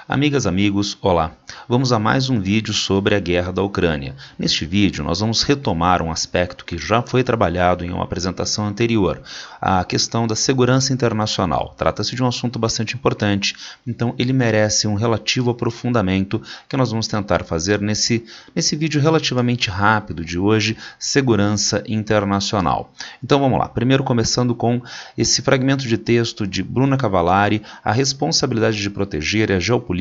Amigas, amigos, olá! Vamos a mais um vídeo sobre a guerra da Ucrânia. Neste vídeo nós vamos retomar um aspecto que já foi trabalhado em uma apresentação anterior, a questão da segurança internacional. Trata-se de um assunto bastante importante, então ele merece um relativo aprofundamento que nós vamos tentar fazer nesse vídeo relativamente rápido de hoje, segurança internacional. Então vamos lá, primeiro começando com esse fragmento de texto de Bruna Cavallari, A Responsabilidade de Proteger e a Geopolítica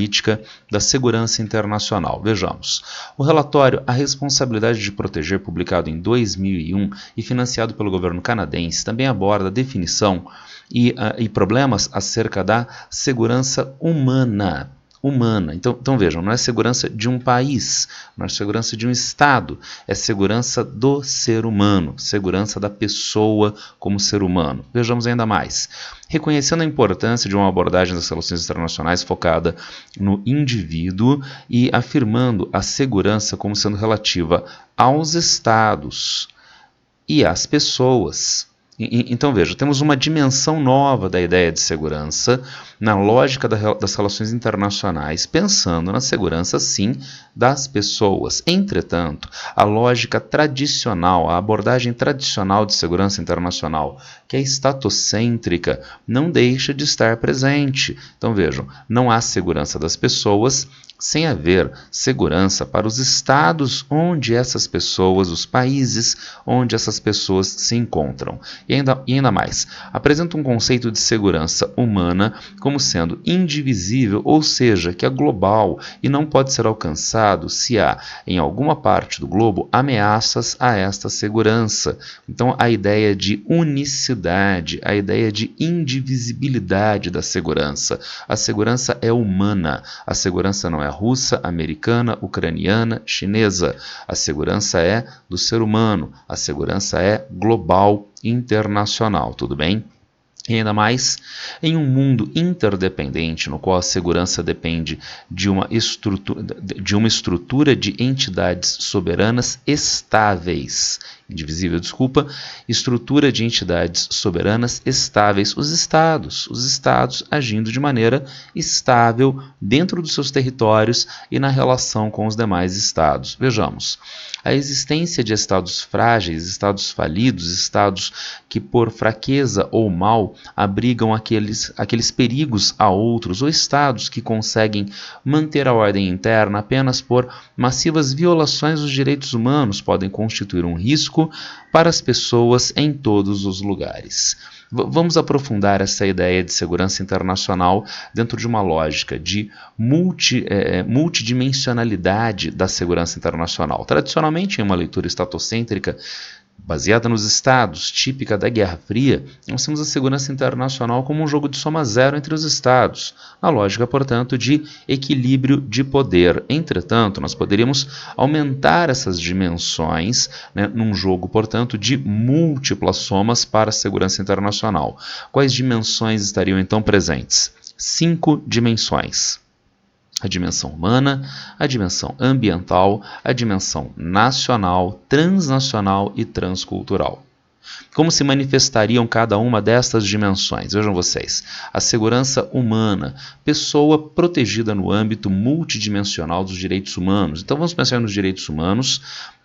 da Segurança Internacional. Vejamos. O relatório A Responsabilidade de Proteger, publicado em 2001 e financiado pelo governo canadense, também aborda a definição e problemas acerca da segurança humana. Então vejam, não é segurança de um país, não é segurança de um Estado, é segurança do ser humano, segurança da pessoa como ser humano. Vejamos ainda mais. Reconhecendo a importância de uma abordagem das relações internacionais focada no indivíduo e afirmando a segurança como sendo relativa aos Estados e às pessoas. Então veja, temos uma dimensão nova da ideia de segurança na lógica das relações internacionais, pensando na segurança, sim, das pessoas. Entretanto, a lógica tradicional, a abordagem tradicional de segurança internacional, que é estatocêntrica, não deixa de estar presente. Então vejam, não há segurança das pessoas sem haver segurança para os estados onde essas pessoas, os países onde essas pessoas se encontram. E ainda mais, apresenta um conceito de segurança humana como sendo indivisível, ou seja, que é global e não pode ser alcançado se há, em alguma parte do globo, ameaças a esta segurança. Então, a ideia de unicidade, a ideia de indivisibilidade da segurança. A segurança é humana, a segurança não é russa, americana, ucraniana, chinesa. A segurança é do ser humano, a segurança é global, internacional, tudo bem? E ainda mais, em um mundo interdependente, no qual a segurança depende de uma estrutura de entidades soberanas estáveis, estrutura de entidades soberanas estáveis, os estados agindo de maneira estável dentro dos seus territórios e na relação com os demais estados. Vejamos, a existência de estados frágeis, estados falidos, estados que por fraqueza ou mal abrigam aqueles perigos a outros, ou estados que conseguem manter a ordem interna apenas por massivas violações dos direitos humanos, podem constituir um risco para as pessoas em todos os lugares. Vamos aprofundar essa ideia de segurança internacional dentro de uma lógica de multidimensionalidade da segurança internacional. Tradicionalmente, em uma leitura estatocêntrica, baseada nos estados, típica da Guerra Fria, nós temos a segurança internacional como um jogo de soma zero entre os estados, na lógica, portanto, de equilíbrio de poder. Entretanto, nós poderíamos aumentar essas dimensões, num jogo, portanto, de múltiplas somas para a segurança internacional. Quais dimensões estariam então presentes? 5 dimensões. A dimensão humana, a dimensão ambiental, a dimensão nacional, transnacional e transcultural. Como se manifestariam cada uma destas dimensões? Vejam vocês. A segurança humana, pessoa protegida no âmbito multidimensional dos direitos humanos. Então vamos pensar nos direitos humanos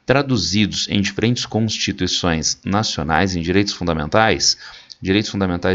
traduzidos em diferentes constituições nacionais em direitos fundamentais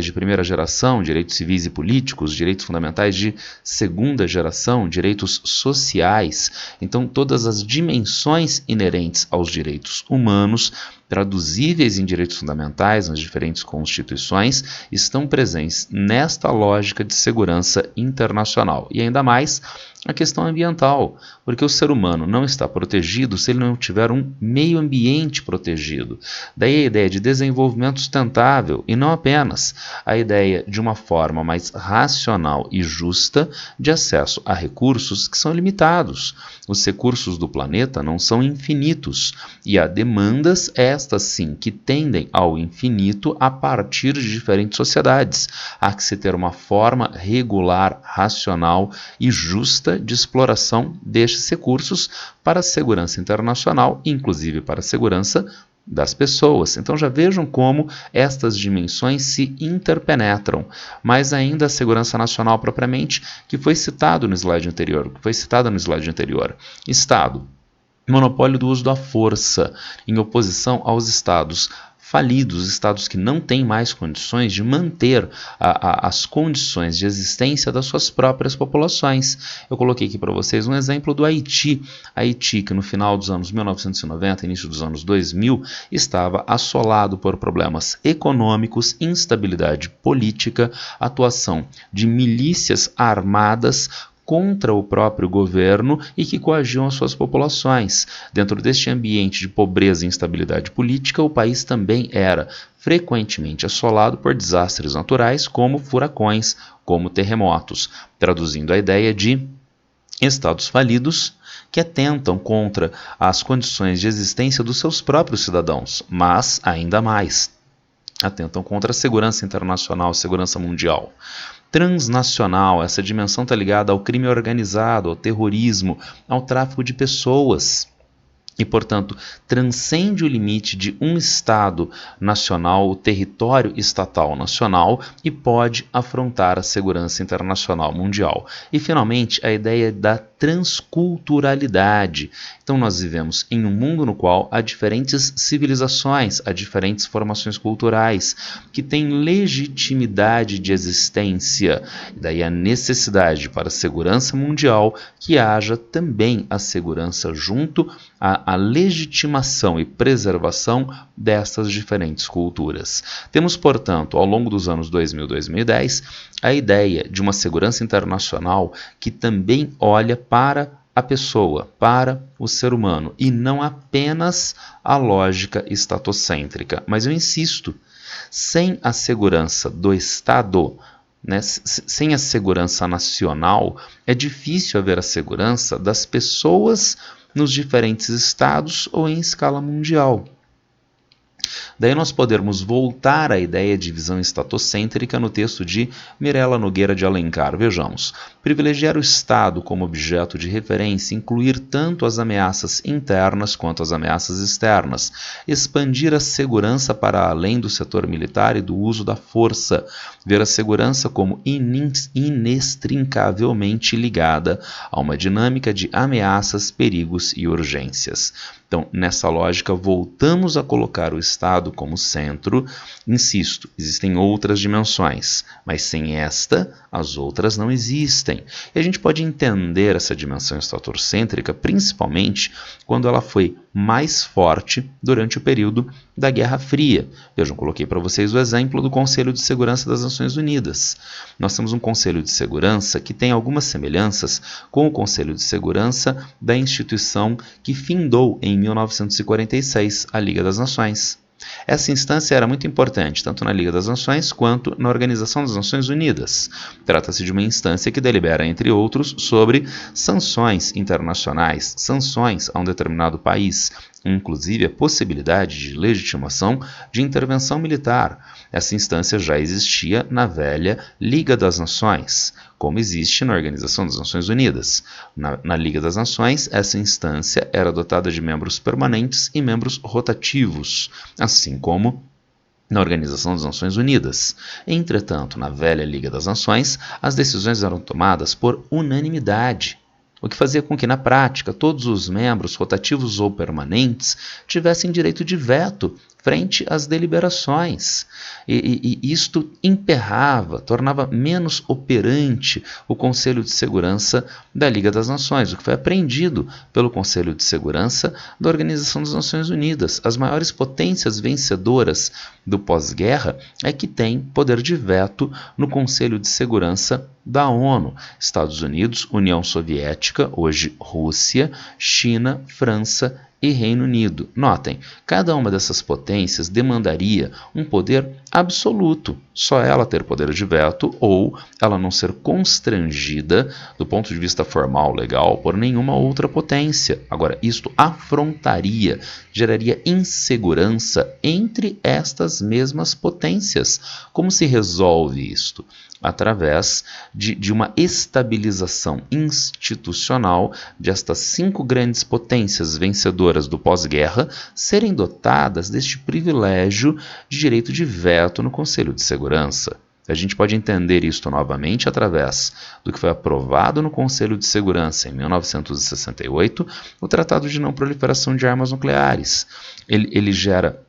de primeira geração, direitos civis e políticos, direitos fundamentais de segunda geração, direitos sociais. Então, todas as dimensões inerentes aos direitos humanos, traduzíveis em direitos fundamentais nas diferentes constituições, estão presentes nesta lógica de segurança internacional. E ainda mais, a questão ambiental, porque o ser humano não está protegido se ele não tiver um meio ambiente protegido. Daí a ideia de desenvolvimento sustentável e não apenas a ideia de uma forma mais racional e justa de acesso a recursos que são limitados. Os recursos do planeta não são infinitos e há demandas, estas sim, que tendem ao infinito a partir de diferentes sociedades. Há que se ter uma forma regular, racional e justa de exploração destes recursos para a segurança internacional, inclusive para a segurança das pessoas. Então já vejam como estas dimensões se interpenetram. Mas ainda a segurança nacional propriamente, que foi citado no slide anterior, Estado, monopólio do uso da força, em oposição aos estados falidos, estados que não têm mais condições de manter as condições de existência das suas próprias populações. Eu coloquei aqui para vocês um exemplo do Haiti. Haiti, que no final dos anos 1990, início dos anos 2000, estava assolado por problemas econômicos, instabilidade política, atuação de milícias armadas contra o próprio governo e que coagiam as suas populações. Dentro deste ambiente de pobreza e instabilidade política, o país também era frequentemente assolado por desastres naturais, como furacões, como terremotos, traduzindo a ideia de estados falidos que atentam contra as condições de existência dos seus próprios cidadãos, mas, ainda mais, atentam contra a segurança internacional, a segurança mundial. Transnacional, essa dimensão está ligada ao crime organizado, ao terrorismo, ao tráfico de pessoas. E, portanto, transcende o limite de um Estado nacional, o território estatal nacional, e pode afrontar a segurança internacional mundial. E, finalmente, a ideia da transculturalidade. Então, nós vivemos em um mundo no qual há diferentes civilizações, há diferentes formações culturais, que têm legitimidade de existência. E daí a necessidade para a segurança mundial que haja também a segurança junto a legitimação e preservação dessas diferentes culturas. Temos, portanto, ao longo dos anos 2000 e 2010, a ideia de uma segurança internacional que também olha para a pessoa, para o ser humano, e não apenas a lógica estatocêntrica. Mas eu insisto, sem a segurança do Estado, sem a segurança nacional, é difícil haver a segurança das pessoas nos diferentes estados ou em escala mundial. Daí nós podemos voltar à ideia de visão estatocêntrica no texto de Mirella Nogueira de Alencar. Vejamos, privilegiar o Estado como objeto de referência, incluir tanto as ameaças internas quanto as ameaças externas, expandir a segurança para além do setor militar e do uso da força, ver a segurança como inextricavelmente ligada a uma dinâmica de ameaças, perigos e urgências. Então, nessa lógica, voltamos a colocar o Estado como centro. Insisto, existem outras dimensões, mas sem esta, as outras não existem. E a gente pode entender essa dimensão estatocêntrica principalmente quando ela foi mais forte durante o período da Guerra Fria. Vejam, coloquei para vocês o exemplo do Conselho de Segurança das Nações Unidas. Nós temos um Conselho de Segurança que tem algumas semelhanças com o Conselho de Segurança da instituição que findou em 1946 a Liga das Nações. Essa instância era muito importante, tanto na Liga das Nações quanto na Organização das Nações Unidas. Trata-se de uma instância que delibera, entre outros, sobre sanções internacionais, sanções a um determinado país, inclusive a possibilidade de legitimação de intervenção militar. Essa instância já existia na velha Liga das Nações, como existe na Organização das Nações Unidas. Na Liga das Nações, essa instância era dotada de membros permanentes e membros rotativos, assim como na Organização das Nações Unidas. Entretanto, na velha Liga das Nações, as decisões eram tomadas por unanimidade, o que fazia com que, na prática, todos os membros, rotativos ou permanentes, tivessem direito de veto frente às deliberações. E isto emperrava, tornava menos operante o Conselho de Segurança da Liga das Nações, o que foi apreendido pelo Conselho de Segurança da Organização das Nações Unidas. As maiores potências vencedoras do pós-guerra é que têm poder de veto no Conselho de Segurança da ONU. Estados Unidos, União Soviética, hoje Rússia, China, França e Reino Unido. Notem, cada uma dessas potências demandaria um poder absoluto, só ela ter poder de veto ou ela não ser constrangida do ponto de vista formal, legal, por nenhuma outra potência. Agora, isto afrontaria, geraria insegurança entre estas mesmas potências. Como se resolve isto? através de uma estabilização institucional de estas 5 grandes potências vencedoras do pós-guerra serem dotadas deste privilégio de direito de veto no Conselho de Segurança. A gente pode entender isto novamente através do que foi aprovado no Conselho de Segurança em 1968, o Tratado de Não Proliferação de Armas Nucleares. Ele gera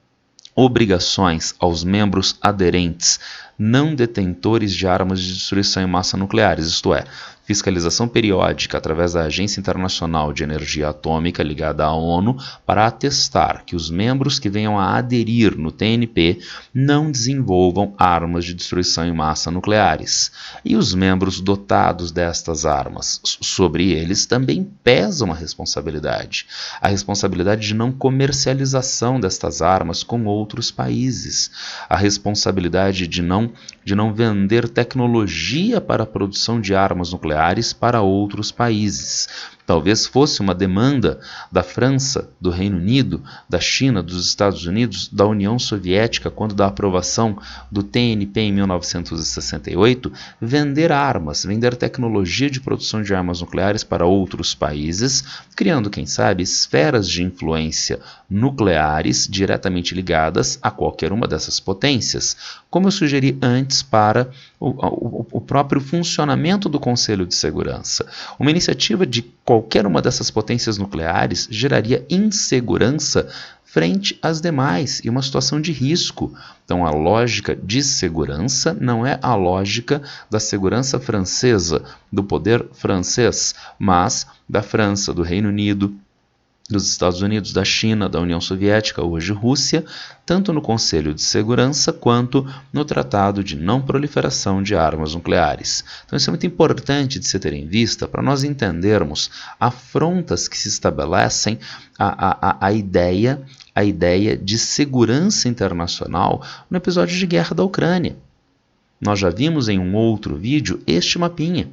obrigações aos membros aderentes não detentores de armas de destruição em massa nucleares, isto é, fiscalização periódica através da Agência Internacional de Energia Atômica ligada à ONU para atestar que os membros que venham a aderir no TNP não desenvolvam armas de destruição em massa nucleares. E os membros dotados destas armas, sobre eles também pesa uma responsabilidade. A responsabilidade de não comercialização destas armas com outros países. A responsabilidade de não vender tecnologia para a produção de armas nucleares para outros países. Talvez fosse uma demanda da França, do Reino Unido, da China, dos Estados Unidos, da União Soviética, quando da aprovação do TNP em 1968, vender armas, vender tecnologia de produção de armas nucleares para outros países, criando, quem sabe, esferas de influência nucleares diretamente ligadas a qualquer uma dessas potências, como eu sugeri antes para o próprio funcionamento do Conselho de Segurança. Uma iniciativa de qualquer uma dessas potências nucleares geraria insegurança frente às demais e uma situação de risco. Então, a lógica de segurança não é a lógica da segurança francesa, do poder francês, mas da França, do Reino Unido, dos Estados Unidos, da China, da União Soviética, hoje Rússia, tanto no Conselho de Segurança quanto no Tratado de Não Proliferação de Armas Nucleares. Então isso é muito importante de se ter em vista para nós entendermos afrontas que se estabelecem à ideia de segurança internacional no episódio de guerra da Ucrânia. Nós já vimos em um outro vídeo este mapinha.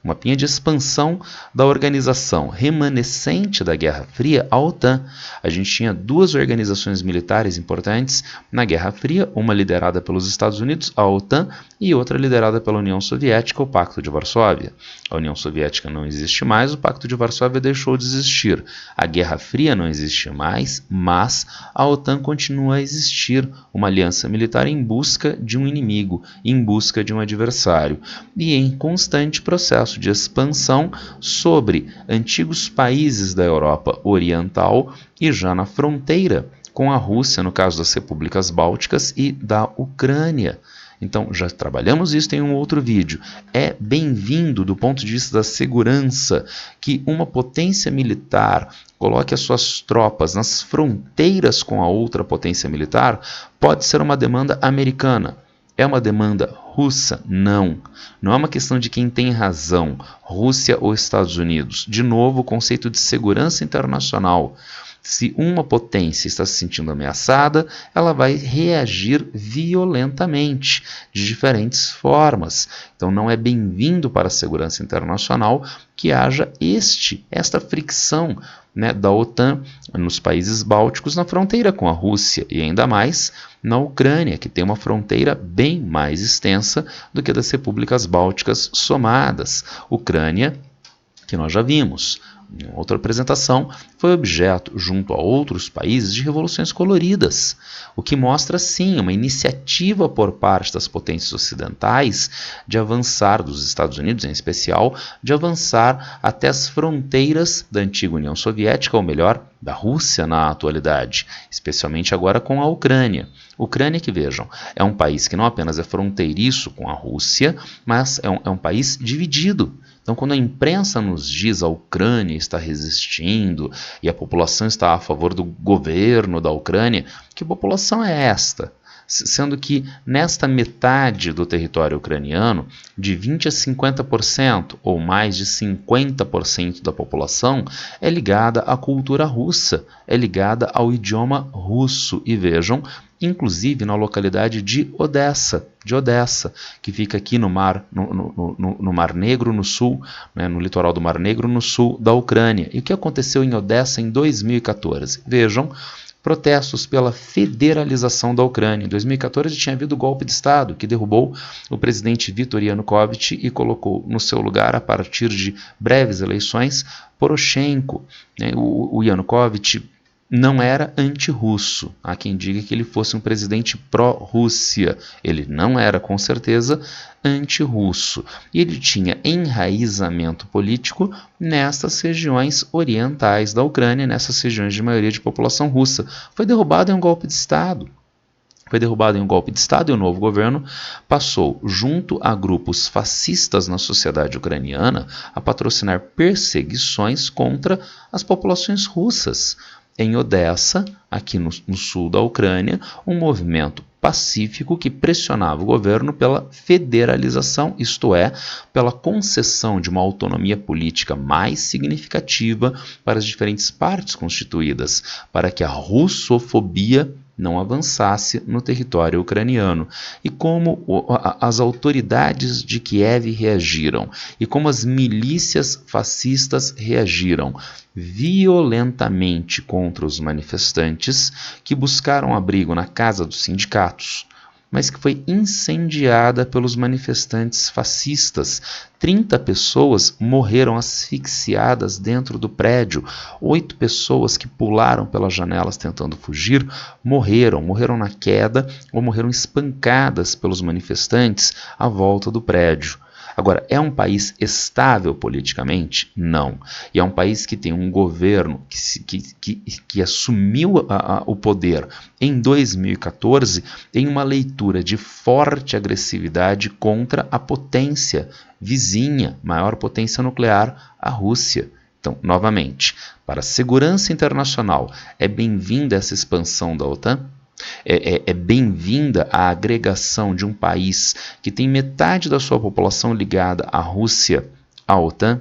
Uma mapinha de expansão da organização remanescente da Guerra Fria, a OTAN. A gente tinha 2 organizações militares importantes na Guerra Fria, uma liderada pelos Estados Unidos, a OTAN, e outra liderada pela União Soviética, o Pacto de Varsóvia. A União Soviética não existe mais, o Pacto de Varsóvia deixou de existir. A Guerra Fria não existe mais, mas a OTAN continua a existir, uma aliança militar em busca de um inimigo, em busca de um adversário, e em constante processo de expansão sobre antigos países da Europa Oriental e já na fronteira com a Rússia, no caso das repúblicas bálticas e da Ucrânia. Então, já trabalhamos isso em um outro vídeo. É bem-vindo do ponto de vista da segurança que uma potência militar coloque as suas tropas nas fronteiras com a outra potência militar. Pode ser uma demanda americana. É uma demanda russa? Não. Não é uma questão de quem tem razão, Rússia ou Estados Unidos. De novo, o conceito de segurança internacional. Se uma potência está se sentindo ameaçada, ela vai reagir violentamente, de diferentes formas. Então não é bem-vindo para a segurança internacional que haja esta fricção, né, da OTAN nos países bálticos na fronteira com a Rússia e ainda mais na Ucrânia, que tem uma fronteira bem mais extensa do que a das repúblicas bálticas somadas. Ucrânia, que nós já vimos, em outra apresentação, foi objeto, junto a outros países, de revoluções coloridas, o que mostra, sim, uma iniciativa por parte das potências ocidentais de avançar, dos Estados Unidos em especial, de avançar até as fronteiras da antiga União Soviética, ou melhor, da Rússia na atualidade, especialmente agora com a Ucrânia. Ucrânia, que vejam, é um país que não apenas é fronteiriço com a Rússia, mas é um país dividido. Então, quando a imprensa nos diz a Ucrânia está resistindo e a população está a favor do governo da Ucrânia, que população é esta? Sendo que nesta metade do território ucraniano, de 20% a 50% ou mais de 50% da população é ligada à cultura russa, é ligada ao idioma russo. E vejam, inclusive na localidade de Odessa, que fica aqui no Mar Negro, no sul, né, no litoral do Mar Negro, no sul da Ucrânia. E o que aconteceu em Odessa em 2014? Vejam, protestos pela federalização da Ucrânia. Em 2014 tinha havido golpe de Estado que derrubou o presidente Viktor Yanukovych e colocou no seu lugar, a partir de breves eleições, Poroshenko. O Yanukovych não era anti-russo. Há quem diga que ele fosse um presidente pró-Rússia. Ele não era, com certeza, anti-russo. E ele tinha enraizamento político nessas regiões orientais da Ucrânia, nessas regiões de maioria de população russa. Foi derrubado em um golpe de Estado. E o novo governo passou, junto a grupos fascistas na sociedade ucraniana, a patrocinar perseguições contra as populações russas. Em Odessa, aqui no sul da Ucrânia, um movimento pacífico que pressionava o governo pela federalização, isto é, pela concessão de uma autonomia política mais significativa para as diferentes partes constituídas, para que a russofobia não avançasse no território ucraniano. E como as autoridades de Kiev reagiram, e como as milícias fascistas reagiram violentamente contra os manifestantes que buscaram abrigo na casa dos sindicatos, mas que foi incendiada pelos manifestantes fascistas. 30 pessoas morreram asfixiadas dentro do prédio. 8 pessoas que pularam pelas janelas tentando fugir morreram na queda ou morreram espancadas pelos manifestantes à volta do prédio. Agora, é um país estável politicamente? Não. E é um país que tem um governo que assumiu o poder em 2014 em uma leitura de forte agressividade contra a potência vizinha, maior potência nuclear, a Rússia. Então, novamente, para a segurança internacional, é bem-vinda essa expansão da OTAN? É bem-vinda a agregação de um país que tem metade da sua população ligada à Rússia, à OTAN?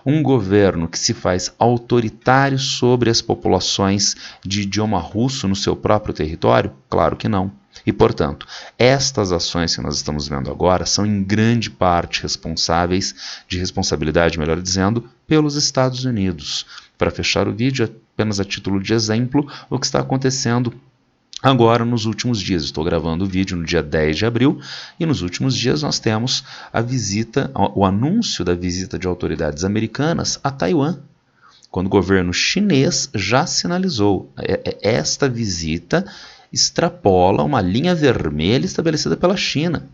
Um governo que se faz autoritário sobre as populações de idioma russo no seu próprio território? Claro que não. E, portanto, estas ações que nós estamos vendo agora são em grande parte responsabilidade, melhor dizendo, pelos Estados Unidos. Para fechar o vídeo, apenas a título de exemplo, o que está acontecendo agora, nos últimos dias. Estou gravando o vídeo no dia 10 de abril e nos últimos dias nós temos o anúncio da visita de autoridades americanas a Taiwan, quando o governo chinês já sinalizou. Esta visita extrapola uma linha vermelha estabelecida pela China.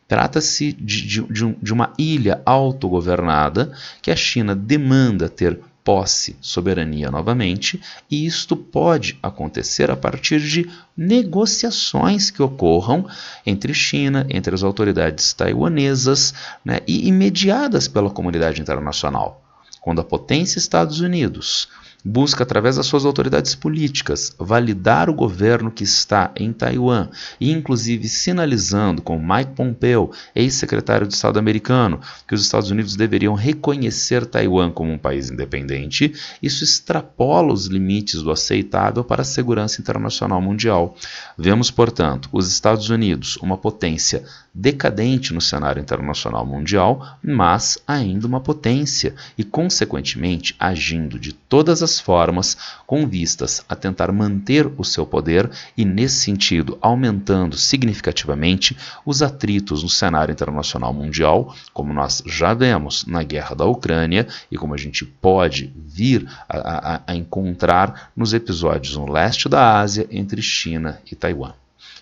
Trata-se de uma ilha autogovernada que a China demanda ter posse, soberania novamente, e isto pode acontecer a partir de negociações que ocorram entre China, entre as autoridades taiwanesas, né, e mediadas pela comunidade internacional. Quando a potência Estados Unidos busca, através das suas autoridades políticas, validar o governo que está em Taiwan, e inclusive sinalizando com Mike Pompeo, ex-secretário de Estado americano, que os Estados Unidos deveriam reconhecer Taiwan como um país independente, isso extrapola os limites do aceitável para a segurança internacional mundial. Vemos, portanto, os Estados Unidos, uma potência decadente no cenário internacional mundial, mas ainda uma potência, e, consequentemente, agindo de todas as formas com vistas a tentar manter o seu poder e, nesse sentido, aumentando significativamente os atritos no cenário internacional mundial, como nós já vemos na guerra da Ucrânia e como a gente pode vir a encontrar nos episódios no leste da Ásia entre China e Taiwan.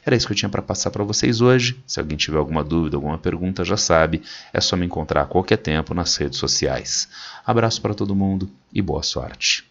Era isso que eu tinha para passar para vocês hoje. Se alguém tiver alguma dúvida, alguma pergunta, já sabe, é só me encontrar a qualquer tempo nas redes sociais. Abraço para todo mundo e boa sorte.